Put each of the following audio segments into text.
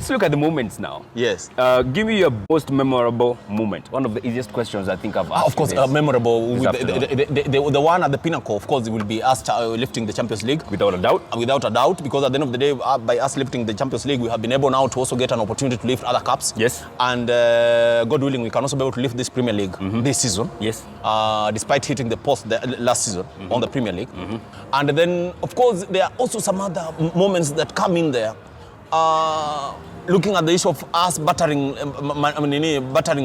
let's look at the moments now. Yes. Give me your most memorable moment. One of the easiest questions I think I've asked. Of course, memorable. The one at the pinnacle, of course, it will be us lifting the Champions League. Without a doubt. Without a doubt, because at the end of the day, by us lifting the Champions League, we have been able now to also get an opportunity to lift other cups. Yes. And God willing, we can also be able to lift this Premier League this season. Yes. Despite hitting the post last season on the Premier League. And then, of course, there are also some other moments that come in there. Looking at the issue of us battering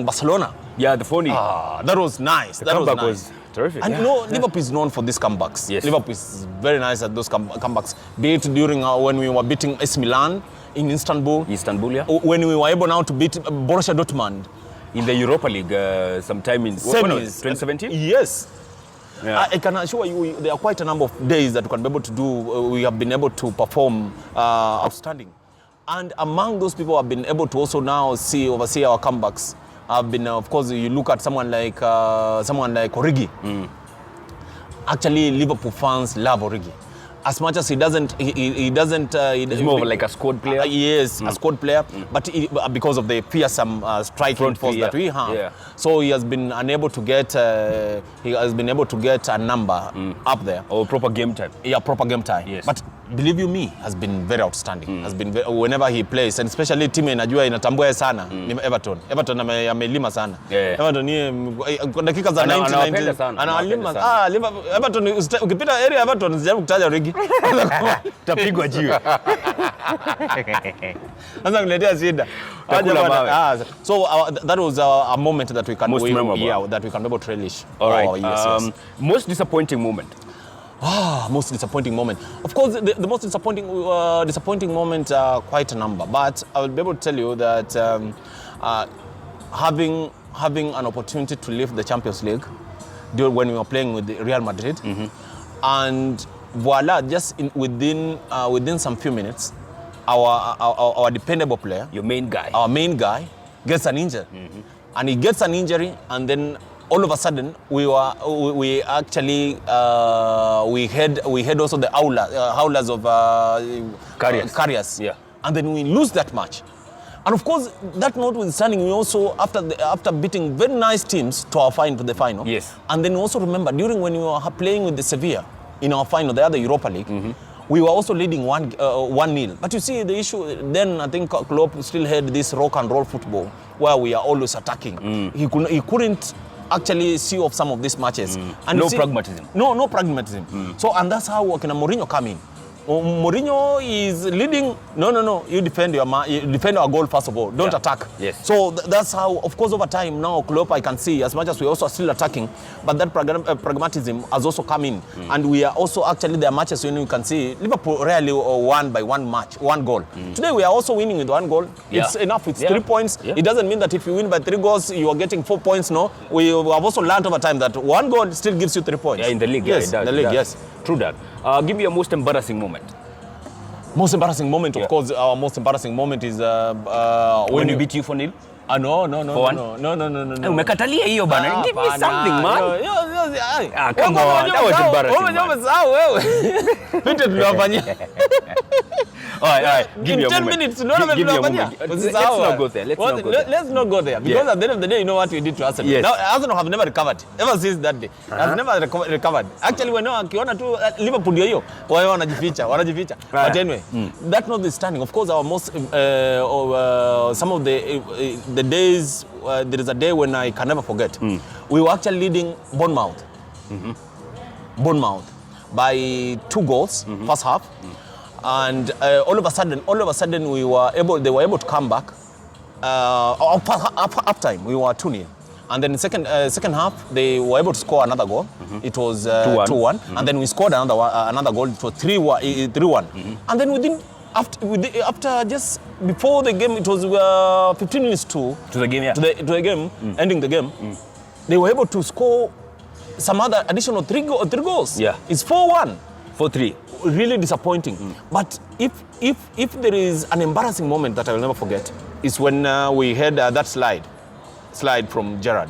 Barcelona. Yeah, the phony. That was nice. The comeback was terrific. And you know, Liverpool is known for these comebacks. Yes. Liverpool is very nice at those comebacks. Be it during when we were beating AC Milan in Istanbul. Istanbul, yeah. When we were able now to beat Borussia Dortmund. In the Europa League sometime in semis. 2017? Yes. Yeah. I can assure you, there are quite a number of days that we can be able to do, we have been able to perform outstanding. And among those people who have been able to also now oversee our comebacks, have been, of course, you look at someone like Origi. Actually, Liverpool fans love Origi. As much as he doesn't, he's more like a squad player. Yes, a squad player, but because of the fearsome striking force that we have, so he has been unable to get. He has been able to get a number up there. Or proper game time. Yeah, proper game time. Yes. But believe you me, has been very outstanding. Has been whenever he plays, and especially team inajua inatambua sana ni Everton. Everton amelima sana. Everton ni dakika za 90 analima. Everton ukipita area Everton usijaribu kutaja Origi. Tapigwa jiwe. Sasa kuletea shida. So that was a moment that we can that we can be able to relish. All right. Yes. Most disappointing moment. Most disappointing moment. Of course, the most disappointing moment are quite a number. But I will be able to tell you that having an opportunity to lift the Champions League when we were playing with Real Madrid, and voila, just within some few minutes, our dependable player, our main guy, gets an injury, and he gets an injury, and then all of a sudden we actually had also the howlers of carriers, and then we lose that match. And of course, that notwithstanding, we also after beating very nice teams to the final. Yes. And then we also remember during when we were playing with the Sevilla in our final, the other Europa League, we were also leading 1-0. But you see, the issue then, I think Klopp still had this rock and roll football where we are always attacking. He couldn't actually see off some of these matches. And pragmatism. No pragmatism. So, and that's how Mourinho come in. Mourinho is leading. No. You defend our goal first of all. Don't attack. Yes. So that's how, of course, over time now, Klopp, I can see, as much as we also are still attacking, but that pragmatism has also come in. And we are also actually, there are matches when you can see Liverpool rarely won by one goal. Today we are also winning with 1 goal. It's enough. It's 3 points. It doesn't mean that if you win by 3 goals, you are getting 4 points. No, we have also learned over time that 1 goal still gives you 3 points. Yeah, in the league. Yes, it does. The league. Yes. True that. Give me your most embarrassing moment. Most embarrassing moment, of course, our most embarrassing moment is when we beat you 4-0. No. Umekatalia hiyo bana. Give me something, man. Come on. That was embarrassing. Pite tunafanyia. All right. Give me a 10 moment. minutes, let's not go there. Let's not go there. Because at the end of the day, you know what we did to Arsenal. Yes. Now, Arsenal have never recovered. Ever since that day. Has never recovered. Actually, when akiona tu Liverpool ndio hiyo, wao wanajificha. But anyway, that notwithstanding, of course, our most some of the days, there is a day when I can never forget. We were actually leading Bournemouth by 2 goals, first half. And all of a sudden, they were able to come back. Half time, we were 2-0. And then second half, they were able to score another goal. It was 2-1. And then we scored another goal. It was 3-1. And then after just before the game, it was 15 minutes to the game. To the game, ending the game. They were able to score some other additional 3 goals. Yeah. It's 4-1. 4-3. Really disappointing. But if there is an embarrassing moment that I will never forget, is when we had that slide from Gerrard.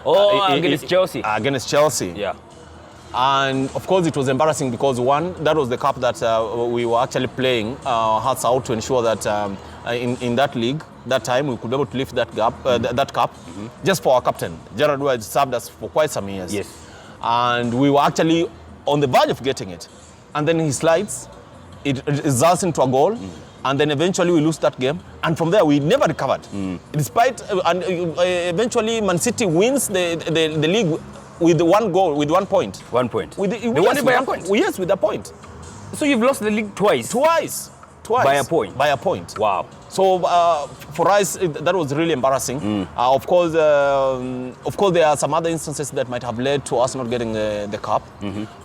Against Chelsea. Against Chelsea. Yeah. And of course it was embarrassing because one, that was the cup that we were actually playing hearts out to ensure that in that league. That time we could be able to lift that that cup, just for our captain, Gerard, who had served us for quite some years. Yes. And we were actually on the verge of getting it. And then he slides, it results into a goal, and then eventually we lose that game. And from there, we never recovered. Despite, and eventually Man City wins the league with 1 goal, with 1 point. 1 point. They won it by a point? Yes, with a point. So you've lost the league twice? Twice. By a point? By a point. Wow. So for us, that was really embarrassing. Of course, there are some other instances that might have led to us not getting the cup.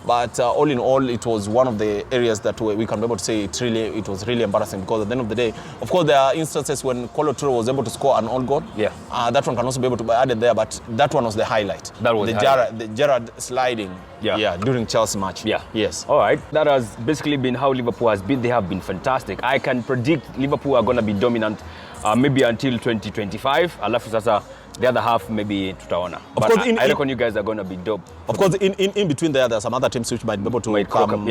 But all in all, it was one of the areas that we can be able to say it was really embarrassing, because at the end of the day, of course, there are instances when Kolo Toure was able to score an own goal. Yeah. That one can also be able to be added there, but that one was the highlight. That was the Gerard sliding. Yeah, during Chelsea match. Yeah. Yes. All right. That has basically been how Liverpool has been. They have been fantastic. I can predict Liverpool are going to be dominant maybe until 2025. Alafu sasa the other half maybe tutaona. But I reckon you guys are going to be dope. Of course, in between there are some other teams which might be able to come.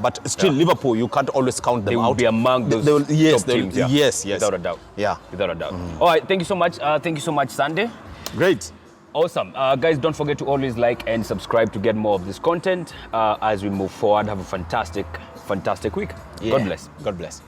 But still, Liverpool, you can't always count them out. They will be among those top teams. Yes. Without a doubt. Yeah. Without a doubt. All right. Thank you so much. Thank you so much, Sanday. Great. Awesome. Guys, don't forget to always like and subscribe to get more of this content as we move forward. Have a fantastic week. God bless. God bless.